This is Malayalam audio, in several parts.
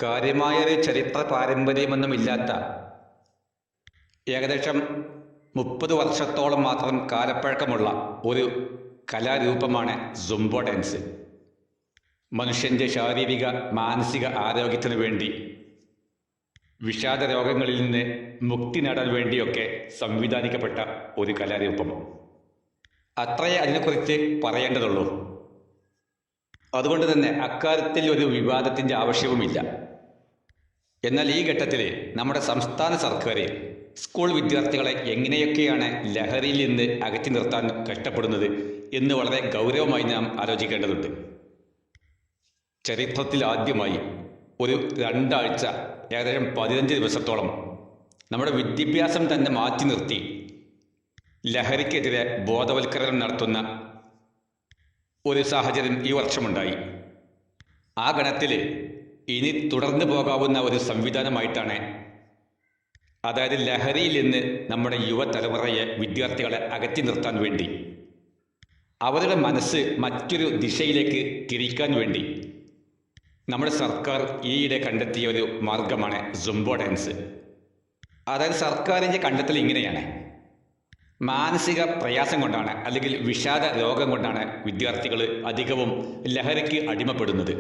കാര്യമായൊരു ചരിത്ര പാരമ്പര്യമൊന്നുമില്ലാത്ത ഏകദേശം 30 വർഷത്തോളം മാത്രം കാലപ്പഴക്കമുള്ള ഒരു കലാരൂപമാണ് സുംബോ ഡാൻസ്. മനുഷ്യൻ്റെ ശാരീരിക മാനസിക ആരോഗ്യത്തിനു വേണ്ടി, വിഷാദ രോഗങ്ങളിൽ നിന്ന് മുക്തി നേടാൻ വേണ്ടിയൊക്കെ സംവിധാനിക്കപ്പെട്ട ഒരു കലാരൂപം. അത്രയേ അതിനെക്കുറിച്ച് പറയേണ്ടതുള്ളൂ. അതുകൊണ്ട് തന്നെ അക്കാര്യത്തിൽ ഒരു വിവാദത്തിൻ്റെ ആവശ്യവുമില്ല. എന്നാൽ ഈ ഘട്ടത്തിൽ നമ്മുടെ സംസ്ഥാന സർക്കാർ സ്കൂൾ വിദ്യാർത്ഥികളെ എങ്ങനെയൊക്കെയാണ് ലഹരിയിൽ നിന്ന് അകറ്റി നിർത്താൻ കഷ്ടപ്പെടുന്നത് എന്ന് വളരെ ഗൗരവമായി നാം ആലോചിക്കേണ്ടതുണ്ട്. ചരിത്രത്തിൽ ആദ്യമായി ഒരു 2 ആഴ്ച, ഏകദേശം 15 ദിവസത്തോളം നമ്മുടെ വിദ്യാഭ്യാസം തന്നെ മാറ്റി നിർത്തി ലഹരിക്കെതിരെ ബോധവൽക്കരണം നടത്തുന്ന ഒരു സാഹചര്യം ഈ വർഷമുണ്ടായി. ആ ഗണത്തിൽ ഇനി തുടർന്നു പോകാവുന്ന ഒരു സംവിധാനമായിട്ടാണ്, അതായത് ലഹരിയിൽ നിന്ന് നമ്മുടെ യുവതലമുറയെ, വിദ്യാർത്ഥികളെ അകറ്റി നിർത്താൻ വേണ്ടി, അവരുടെ മനസ്സ് മറ്റൊരു ദിശയിലേക്ക് തിരിക്കാൻ വേണ്ടി നമ്മുടെ സർക്കാർ ഈയിടെ കണ്ടെത്തിയ ഒരു മാർഗമാണ് സുംബോ ഡാൻസ്. അതായത് സർക്കാരിൻ്റെ കണ്ടെത്തൽ ഇങ്ങനെയാണ്: മാനസിക പ്രയാസം കൊണ്ടാണ്, അല്ലെങ്കിൽ വിഷാദ രോഗം കൊണ്ടാണ് വിദ്യാർത്ഥികൾ അധികവും ലഹരിക്ക് അടിമപ്പെടുന്നത്.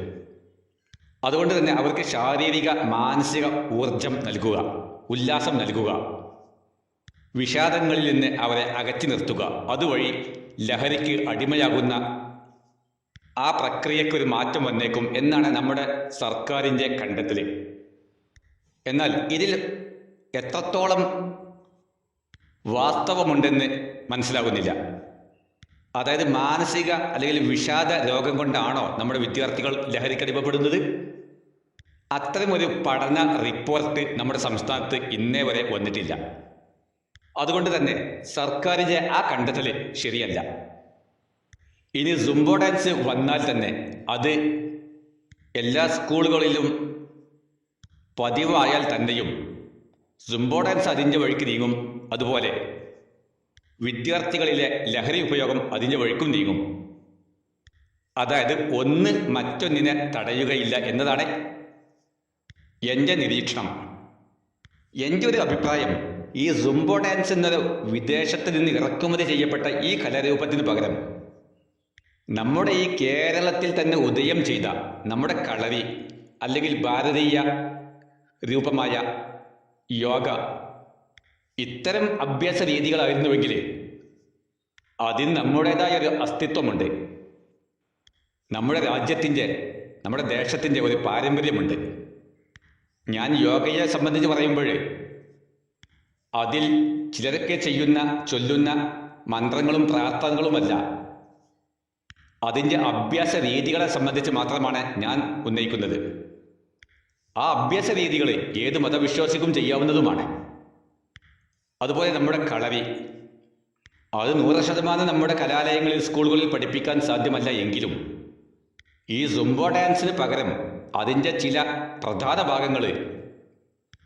അതുകൊണ്ട് തന്നെ അവർക്ക് ശാരീരിക മാനസിക ഊർജം നൽകുക, ഉല്ലാസം നൽകുക, വിഷാദങ്ങളിൽ നിന്ന് അവരെ അകറ്റി നിർത്തുക, അതുവഴി ലഹരിക്ക് അടിമയാകുന്ന ആ പ്രക്രിയക്കൊരു മാറ്റം വന്നേക്കും എന്നാണ് നമ്മുടെ സർക്കാരിൻ്റെ കണ്ടെത്തൽ. എന്നാൽ ഇതിൽ എത്രത്തോളം വാസ്തവമുണ്ടെന്ന് മനസ്സിലാകുന്നില്ല. അതായത് മാനസിക അല്ലെങ്കിൽ വിഷാദ രോഗം കൊണ്ടാണോ നമ്മുടെ വിദ്യാർത്ഥികൾ ലഹരിക്കടിമപ്പെടുന്നത്? അത്തരമൊരു പഠന റിപ്പോർട്ട് നമ്മുടെ സംസ്ഥാനത്ത് ഇന്നേ വരെ വന്നിട്ടില്ല. അതുകൊണ്ട് തന്നെ സർക്കാരിൻ്റെ ആ കണ്ടെത്തൽ ശരിയല്ല. ഇനി സുംബോ ഡാൻസ് വന്നാൽ തന്നെ അത് എല്ലാ സ്കൂളുകളിലും പതിവായാൽ തന്നെയും സുംബോ ഡാൻസ് അതിൻ്റെ വഴിക്ക് നീങ്ങും. അതുപോലെ വിദ്യാർത്ഥികളിലെ ലഹരി ഉപയോഗം അതിൻ്റെ വഴിക്കും നീങ്ങും. അതായത് ഒന്ന് മറ്റൊന്നിനെ തടയുകയില്ല എന്നതാണ് എൻ്റെ നിരീക്ഷണം. എൻ്റെ ഒരു അഭിപ്രായം, ഈ സുംബോ ഡാൻസ് എന്നൊരു വിദേശത്ത് നിന്ന് ഇറക്കുമതി ചെയ്യപ്പെട്ട ഈ കലാരൂപത്തിന് പകരം നമ്മുടെ ഈ കേരളത്തിൽ തന്നെ ഉദയം ചെയ്ത നമ്മുടെ കളരി അല്ലെങ്കിൽ ഭാരതീയ രൂപമായ യോഗ, ഇത്തരം അഭ്യാസ രീതികളായിരുന്നുവെങ്കിൽ അതിന് നമ്മുടേതായ ഒരു അസ്തിത്വമുണ്ട്. നമ്മുടെ രാജ്യത്തിൻ്റെ, നമ്മുടെ ദേശത്തിൻ്റെ ഒരു പാരമ്പര്യമുണ്ട്. ഞാൻ യോഗയെ സംബന്ധിച്ച് പറയുമ്പോൾ അതിൽ ചിലരൊക്കെ ചൊല്ലുന്ന മന്ത്രങ്ങളും പ്രാർത്ഥനകളുമല്ല, അതിൻ്റെ അഭ്യാസ രീതികളെ സംബന്ധിച്ച് മാത്രമാണ് ഞാൻ ഉന്നയിക്കുന്നത്. ആ അഭ്യാസ രീതികൾ ഏത് മതവിശ്വാസിക്കും ചെയ്യാവുന്നതുമാണ്. അതുപോലെ നമ്മുടെ കളരി, അത് 100% നമ്മുടെ കലാലയങ്ങളിൽ, സ്കൂളുകളിൽ പഠിപ്പിക്കാൻ സാധ്യമല്ല എങ്കിലും ഈ സുംബോ ഡാൻസിന് പകരം അതിൻ്റെ ചില പ്രധാന ഭാഗങ്ങൾ,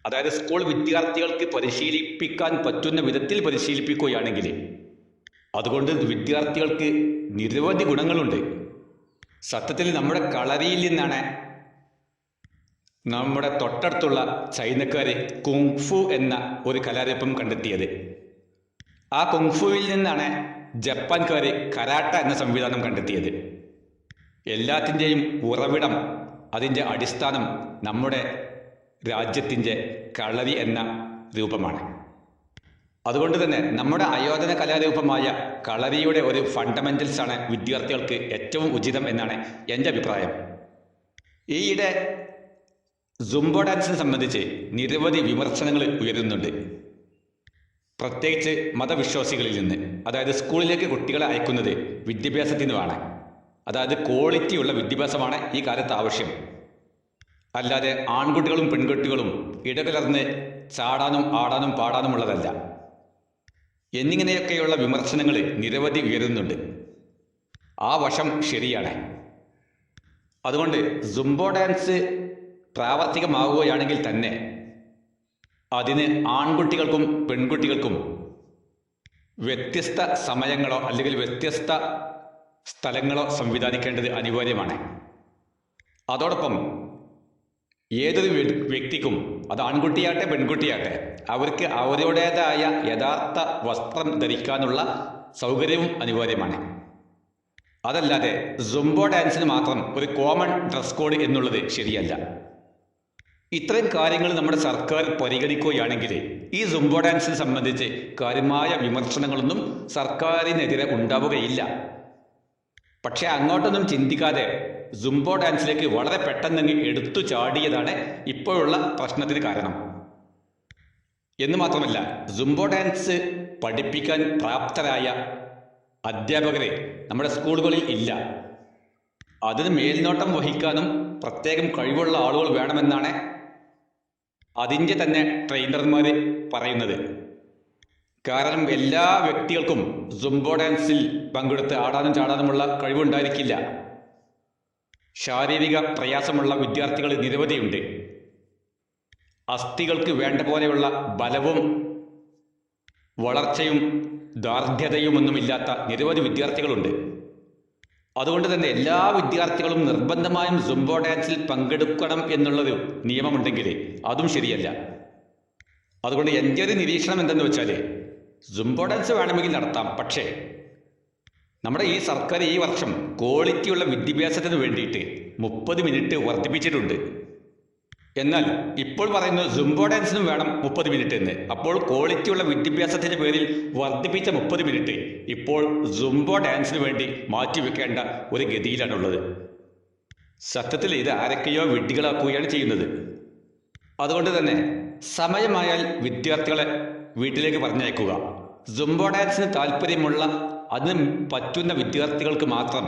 അതായത് സ്കൂൾ വിദ്യാർത്ഥികൾക്ക് പരിശീലിപ്പിക്കാൻ പറ്റുന്ന വിധത്തിൽ പരിശീലിപ്പിക്കുകയാണെങ്കിൽ അതുകൊണ്ട് വിദ്യാർത്ഥികൾക്ക് നിരവധി ഗുണങ്ങളുണ്ട്. സത്യത്തിൽ നമ്മുടെ കളരിയിൽ നിന്നാണ് നമ്മുടെ തൊട്ടടുത്തുള്ള ചൈനക്കാർ കുങ്ഫു എന്ന ഒരു കലാരൂപം കണ്ടെത്തിയത്. ആ കുങ്ഫുവിൽ നിന്നാണ് ജപ്പാൻകാർ കരാട്ട എന്ന സംവിധാനം കണ്ടെത്തിയത്. എല്ലാത്തിൻ്റെയും ഉറവിടം, അതിൻ്റെ അടിസ്ഥാനം നമ്മുടെ രാജ്യത്തിൻ്റെ കളരി എന്ന രൂപമാണ്. അതുകൊണ്ട് തന്നെ നമ്മുടെ ആയോധന കലാരൂപമായ കളരിയുടെ ഒരു ഫണ്ടമെൻ്റൽസാണ് വിദ്യാർത്ഥികൾക്ക് ഏറ്റവും ഉചിതം എന്നാണ് എൻ്റെ അഭിപ്രായം. ഈയിടെ സുംബോ ഡാൻസിനെ സംബന്ധിച്ച് നിരവധി വിമർശനങ്ങൾ ഉയരുന്നുണ്ട്, പ്രത്യേകിച്ച് മതവിശ്വാസികളിൽ നിന്ന്. അതായത് സ്കൂളിലേക്ക് കുട്ടികളെ അയക്കുന്നത് വിദ്യാഭ്യാസത്തിനുമാണ്, അതായത് ക്വാളിറ്റിയുള്ള വിദ്യാഭ്യാസമാണ് ഈ കാലത്ത് ആവശ്യം. അല്ലാതെ ആൺകുട്ടികളും പെൺകുട്ടികളും ഇടകലർന്ന് ചാടാനും ആടാനും പാടാനുമുള്ളതല്ല എന്നിങ്ങനെയൊക്കെയുള്ള വിമർശനങ്ങൾ നിരവധി ഉയരുന്നുണ്ട്. ആ വശം ശരിയാണ്. അതുകൊണ്ട് സുംബോ ഡാൻസ് പ്രാവർത്തികമാവുകയാണെങ്കിൽ തന്നെ അതിന് ആൺകുട്ടികൾക്കും പെൺകുട്ടികൾക്കും വ്യത്യസ്ത സമയങ്ങളോ അല്ലെങ്കിൽ വ്യത്യസ്ത സ്ഥലങ്ങളോ സംവിധാനിക്കേണ്ടത് അനിവാര്യമാണ്. അതോടൊപ്പം ഏതൊരു വ്യക്തിക്കും, അത് ആൺകുട്ടിയാട്ടെ പെൺകുട്ടിയാട്ടെ, അവർക്ക് അവരുടേതായ യഥാർത്ഥ വസ്ത്രം ധരിക്കാനുള്ള സൗകര്യവും അനിവാര്യമാണ്. അതല്ലാതെ സുംബോ ഡാൻസിന് മാത്രം ഒരു കോമൺ ഡ്രസ് കോഡ് എന്നുള്ളത് ശരിയല്ല. ഇത്തരം കാര്യങ്ങൾ നമ്മുടെ സർക്കാർ പരിഗണിക്കുകയാണെങ്കിൽ ഈ സുംബോ ഡാൻസിനെ സംബന്ധിച്ച് കാര്യമായ വിമർശനങ്ങളൊന്നും സർക്കാരിനെതിരെ ഉണ്ടാവുകയില്ല. പക്ഷെ അങ്ങോട്ടൊന്നും ചിന്തിക്കാതെ സുംബോ ഡാൻസിലേക്ക് വളരെ പെട്ടെന്ന് എടുത്തു ചാടിയതാണ് ഇപ്പോഴുള്ള പ്രശ്നത്തിന് കാരണം. എന്ന് മാത്രമല്ല, സുംബോ ഡാൻസ് പഠിപ്പിക്കാൻ പ്രാപ്തരായ അധ്യാപകരെ നമ്മുടെ സ്കൂളുകളിൽ ഇല്ല. അതിന് മേൽനോട്ടം വഹിക്കാനും പ്രത്യേകം കഴിവുള്ള ആളുകൾ വേണമെന്നാണ് അതിൻ്റെ തന്നെ ട്രെയിനർമാർ പറയുന്നത്. കാരണം എല്ലാ വ്യക്തികൾക്കും സുംബോ ഡാൻസിൽ പങ്കെടുത്ത് ആടാനും ചാടാനുമുള്ള കഴിവുണ്ടായിരിക്കില്ല. ശാരീരിക പ്രയാസമുള്ള വിദ്യാർത്ഥികൾ നിരവധിയുണ്ട്. അസ്ഥികൾക്ക് വേണ്ട പോലെയുള്ള ബലവും വളർച്ചയും ദാർഢ്യതയുമൊന്നുമില്ലാത്ത നിരവധി വിദ്യാർത്ഥികളുണ്ട്. അതുകൊണ്ട് തന്നെ എല്ലാ വിദ്യാർത്ഥികളും നിർബന്ധമായും സുംബോ ഡാൻസിൽ പങ്കെടുക്കണം എന്നുള്ളൊരു നിയമമുണ്ടെങ്കിൽ അതും ശരിയല്ല. അതുകൊണ്ട് എൻ്റെ ഒരു നിരീക്ഷണം എന്തെന്ന് വെച്ചാൽ, സുംബോ ഡാൻസ് വേണമെങ്കിൽ നടത്താം, പക്ഷേ നമ്മുടെ ഈ സർക്കാർ ഈ വർഷം ക്വാളിറ്റിയുള്ള വിദ്യാഭ്യാസത്തിന് വേണ്ടിയിട്ട് 30 മിനിറ്റ് വർദ്ധിപ്പിച്ചിട്ടുണ്ട്. എന്നാൽ ഇപ്പോൾ പറയുന്നത് സുംബോ ഡാൻസിനും വേണം 30 മിനിറ്റ് എന്ന്. അപ്പോൾ ക്വാളിറ്റിയുള്ള വിദ്യാഭ്യാസത്തിൻ്റെ പേരിൽ വർദ്ധിപ്പിച്ച 30 മിനിറ്റ് ഇപ്പോൾ സുംബോ ഡാൻസിന് വേണ്ടി മാറ്റിവെക്കേണ്ട ഒരു ഗതിയിലാണുള്ളത്. സത്യത്തിൽ ഇത് ആരൊക്കെയോ വിഡ്ഢികളാക്കുകയാണ് ചെയ്യുന്നത്. അതുകൊണ്ട് തന്നെ സമയമായാൽ വിദ്യാർത്ഥികളെ വീട്ടിലേക്ക് പറഞ്ഞയക്കുക. സുംബോ ഡാൻസിന് താല്പര്യമുള്ള, അതിന് പറ്റുന്ന വിദ്യാർത്ഥികൾക്ക് മാത്രം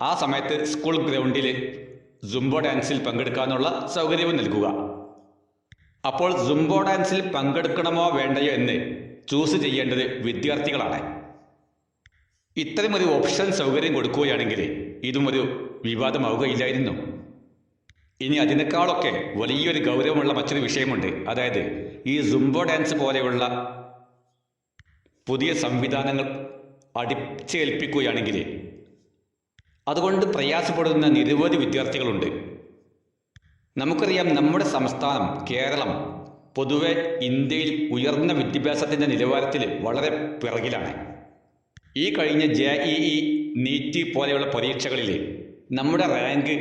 ആ സമയത്ത് സ്കൂൾ ഗ്രൗണ്ടിൽ സുംബോ ഡാൻസിൽ പങ്കെടുക്കാനുള്ള സൗകര്യവും നൽകുക. അപ്പോൾ സുംബോ ഡാൻസിൽ പങ്കെടുക്കണമോ വേണ്ടയോ എന്ന് ചൂസ് ചെയ്യേണ്ടത് വിദ്യാർത്ഥികളാണ്. ഇത്തരമൊരു ഓപ്ഷൻ സൗകര്യം കൊടുക്കുകയാണെങ്കിൽ ഇതും ഒരു വിവാദമാവുകയില്ലായിരുന്നു. ഇനി അതിനേക്കാളൊക്കെ വലിയൊരു ഗൗരവമുള്ള മറ്റൊരു വിഷയമുണ്ട്. അതായത് ഈ സുംബോ ഡാൻസ് പോലെയുള്ള പുതിയ സംവിധാനങ്ങൾ അടിച്ചേൽപ്പിക്കുകയാണെങ്കിൽ അതുകൊണ്ട് പ്രയാസപ്പെടുന്ന നിരവധി വിദ്യാർത്ഥികളുണ്ട്. നമുക്കറിയാം, നമ്മുടെ സംസ്ഥാനം കേരളം പൊതുവെ ഇന്ത്യയിൽ ഉയർന്ന വിദ്യാഭ്യാസത്തിൻ്റെ നിലവാരത്തിൽ വളരെ പിറകിലാണ്. ഈ കഴിഞ്ഞ JEE, നീറ്റ് പോലെയുള്ള പരീക്ഷകളിൽ നമ്മുടെ റാങ്ക്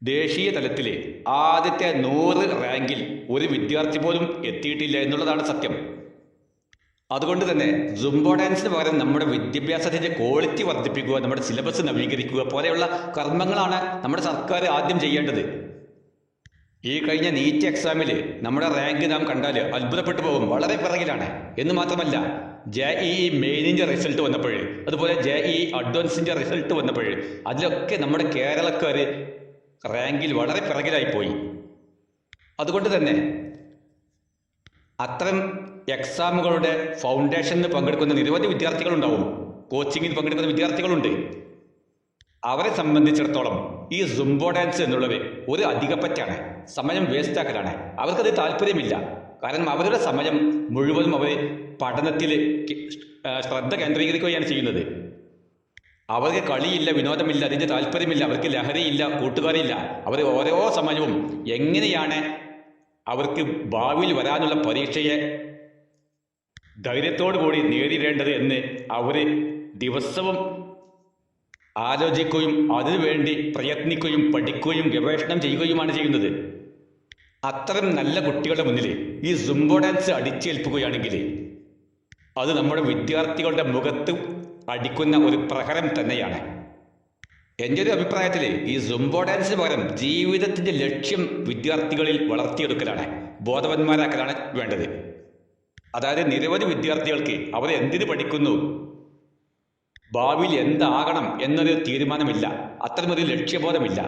ദേശീയ തലത്തിൽ ആദ്യത്തെ 100 റാങ്കിൽ ഒരു വിദ്യാർത്ഥി പോലും എത്തിയിട്ടില്ല എന്നുള്ളതാണ് സത്യം. അതുകൊണ്ട് തന്നെ സുംബോ ഡാൻസിന് പകരം നമ്മുടെ വിദ്യാഭ്യാസത്തിൻ്റെ ക്വാളിറ്റി വർദ്ധിപ്പിക്കുക, നമ്മുടെ സിലബസ് നവീകരിക്കുക പോലെയുള്ള കർമ്മങ്ങളാണ് നമ്മുടെ സർക്കാർ ആദ്യം ചെയ്യേണ്ടത്. ഈ കഴിഞ്ഞ നീറ്റ് എക്സാമിൽ നമ്മുടെ റാങ്ക് നാം കണ്ടാൽ അത്ഭുതപ്പെട്ടു പോകും. വളരെ പിറകിലാണ്. എന്ന് മാത്രമല്ല, JEE മെയിനിൻ്റെ റിസൾട്ട് വന്നപ്പോൾ, അതുപോലെ JEE അഡ്വാൻസിൻ്റെ റിസൾട്ട് വന്നപ്പോൾ അതിലൊക്കെ നമ്മുടെ കേരളക്കാർ റാങ്കിൽ വളരെ പിറകിലായിപ്പോയി. അതുകൊണ്ട് തന്നെ അത്തരം എക്സാമുകളുടെ ഫൗണ്ടേഷനിൽ പങ്കെടുക്കുന്ന നിരവധി വിദ്യാർത്ഥികളുണ്ടാവും. കോച്ചിങ്ങിൽ പങ്കെടുക്കുന്ന വിദ്യാർത്ഥികളുണ്ട്. അവരെ സംബന്ധിച്ചിടത്തോളം ഈ സുംബോ ഡാൻസ് എന്നുള്ളത് ഒരു അധികപ്പറ്റാണ്, സമയം വേസ്റ്റാക്കലാണ്. അവർക്കത് താല്പര്യമില്ല. കാരണം അവരുടെ സമയം മുഴുവനും അവർ പഠനത്തിൽ ശ്രദ്ധ കേന്ദ്രീകരിക്കുകയാണ് ചെയ്യുന്നത്. അവർക്ക് കളിയില്ല, വിനോദമില്ല, അതിൻ്റെ താല്പര്യമില്ല, അവർക്ക് ലഹരിയില്ല, കൂട്ടുകാരില്ല. അവർ ഓരോ സമയവും എങ്ങനെയാണ് അവർക്ക് ഭാവിയിൽ വരാനുള്ള പരീക്ഷയെ ധൈര്യത്തോടു കൂടി നേരിടേണ്ടത് എന്ന് അവർ ദിവസവും ആലോചിക്കുകയും അതിനുവേണ്ടി പ്രയത്നിക്കുകയും പഠിക്കുകയും ഗവേഷണം ചെയ്യുകയുമാണ് ചെയ്യുന്നത്. അത്തരം നല്ല കുട്ടികളുടെ മുന്നിൽ ഈ സുംബോ ഡാൻസ് അടിച്ചേൽപ്പിക്കുകയാണെങ്കിൽ അത് നമ്മുടെ വിദ്യാർത്ഥികളുടെ മുഖത്ത് അടിക്കുന്ന ഒരു പ്രഹരം തന്നെയാണ്. എൻ്റെ ഒരു അഭിപ്രായത്തിൽ ഈ സുംബോ ഡാൻസിന് പകരം ജീവിതത്തിൻ്റെ ലക്ഷ്യം വിദ്യാർത്ഥികളിൽ വളർത്തിയെടുക്കലാണ്, ബോധവാന്മാരാക്കലാണ് വേണ്ടത്. അതായത് നിരവധി വിദ്യാർത്ഥികൾക്ക് അവർ എന്തിനു പഠിക്കുന്നു, ഭാവിയിൽ എന്താകണം എന്നൊരു തീരുമാനമില്ല, അത്തരമൊരു ലക്ഷ്യബോധമില്ല.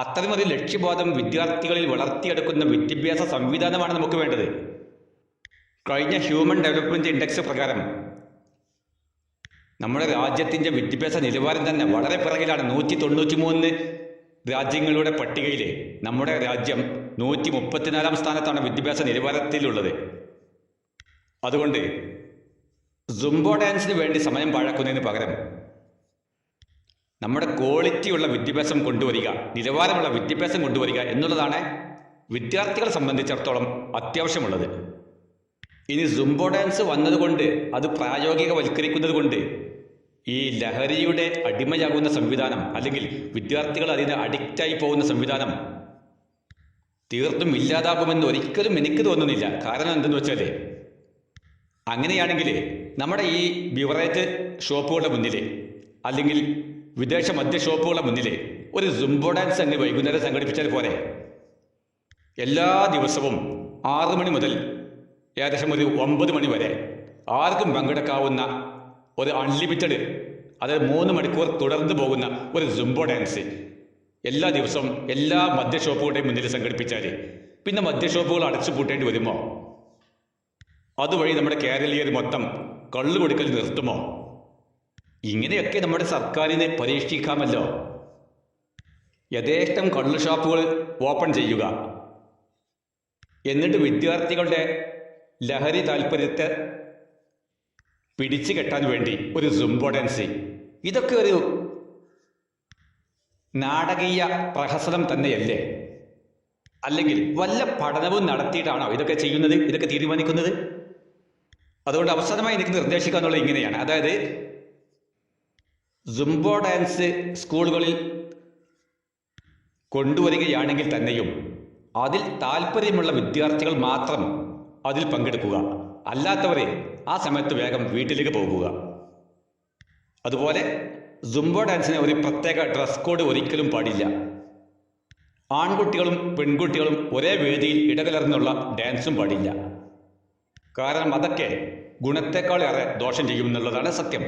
അത്തരമൊരു ലക്ഷ്യബോധം വിദ്യാർത്ഥികളിൽ വളർത്തിയെടുക്കുന്ന വിദ്യാഭ്യാസ സംവിധാനമാണ് നമുക്ക് വേണ്ടത്. കഴിഞ്ഞ ഹ്യൂമൻ ഡെവലപ്മെൻറ്റ് ഇൻഡെക്സ് പ്രകാരം നമ്മുടെ രാജ്യത്തിൻ്റെ വിദ്യാഭ്യാസ നിലവാരം തന്നെ വളരെ പിറകിലാണ്. 193 രാജ്യങ്ങളുടെ പട്ടികയിൽ നമ്മുടെ രാജ്യം 134 സ്ഥാനത്താണ് വിദ്യാഭ്യാസ നിലവാരത്തിലുള്ളത്. അതുകൊണ്ട് സുംബോ ഡാൻസിന് വേണ്ടി സമയം പാഴാക്കുന്നതിന് പകരം നമ്മുടെ ക്വാളിറ്റിയുള്ള വിദ്യാഭ്യാസം കൊണ്ടുവരിക, നിലവാരമുള്ള വിദ്യാഭ്യാസം കൊണ്ടുവരിക എന്നുള്ളതാണ് വിദ്യാർത്ഥികളെ സംബന്ധിച്ചിടത്തോളം അത്യാവശ്യമുള്ളത്. ഇനി സുംബോ ഡാൻസ് വന്നതുകൊണ്ട്, അത് പ്രായോഗികവൽക്കരിക്കുന്നത് കൊണ്ട് ഈ ലഹരിയുടെ അടിമയാകുന്ന സംവിധാനം, അല്ലെങ്കിൽ വിദ്യാർത്ഥികൾ അതിന് അഡിക്റ്റായി പോകുന്ന സംവിധാനം തീർത്തും ഇല്ലാതാകുമെന്ന് ഒരിക്കലും എനിക്ക് തോന്നുന്നില്ല. കാരണം എന്തെന്ന് വെച്ചാൽ, അങ്ങനെയാണെങ്കിൽ നമ്മുടെ ഈ ബിവറേജ് ഷോപ്പുകളുടെ മുന്നിൽ, അല്ലെങ്കിൽ വിദേശ മദ്യ ഷോപ്പുകളുടെ മുന്നിൽ ഒരു സുംബോ ഡാൻസ് അങ്ങ് വൈകുന്നേരം സംഘടിപ്പിച്ചാൽ പോരെ. എല്ലാ ദിവസവും 6 മണി മുതൽ ഏകദേശം ഒരു 9 മണി വരെ ആർക്കും പങ്കെടുക്കാവുന്ന ഒരു അൺലിമിറ്റഡ്, അതായത് 3 മണിക്കൂർ തുടർന്ന് പോകുന്ന ഒരു സുംബോ ഡാൻസ് എല്ലാ ദിവസവും എല്ലാ മദ്യ ഷോപ്പുകളുടെയും മുന്നിൽ സംഘടിപ്പിച്ചാൽ പിന്നെ മദ്യ ഷോപ്പുകൾ അടച്ചു പൂട്ടേണ്ടി വരുമോ? അതുവഴി നമ്മുടെ കേരളീയർ മൊത്തം കള്ളു കൊടുക്കൽ നിർത്തുമോ? ഇങ്ങനെയൊക്കെ നമ്മുടെ സർക്കാരിനെ പരീക്ഷിക്കാമല്ലോ. യഥേഷ്ടം കള്ളു ഷോപ്പുകൾ ഓപ്പൺ ചെയ്യുക, എന്നിട്ട് വിദ്യാർത്ഥികളുടെ ലഹരി താല്പര്യത്തെ പിടിച്ചു കെട്ടാൻ വേണ്ടി ഒരു സുംബോ ഡാൻസ്. ഇതൊക്കെ ഒരു നാടകീയ പ്രഹസനം തന്നെയല്ലേ? അല്ലെങ്കിൽ വല്ല പഠനവും നടത്തിയിട്ടാണോ ഇതൊക്കെ ചെയ്യുന്നത്, ഇതൊക്കെ തീരുമാനിക്കുന്നത്? അതുകൊണ്ട് അവസാനമായി എനിക്ക് നിർദ്ദേശിക്കാന്നുള്ളത് ഇങ്ങനെയാണ്. അതായത് സുംബോ ഡാൻസ് സ്കൂളുകളിൽ കൊണ്ടുവരികയാണെങ്കിൽ തന്നെയും അതിൽ താല്പര്യമുള്ള വിദ്യാർത്ഥികൾ മാത്രം അതിൽ പങ്കെടുക്കുക. അല്ലാത്തവരെ ആ സമയത്ത് വേഗം വീട്ടിലേക്ക് പോകുക. അതുപോലെ സുംബോ ഡാൻസിന് ഒരു പ്രത്യേക ഡ്രസ് കോഡ് ഒരിക്കലും പാടില്ല. ആൺകുട്ടികളും പെൺകുട്ടികളും ഒരേ വേദിയിൽ ഇടകലർന്നുള്ള ഡാൻസും പാടില്ല. കാരണം അതൊക്കെ ഗുണത്തെക്കാളേറെ ദോഷം ചെയ്യുമെന്നുള്ളതാണ് സത്യം.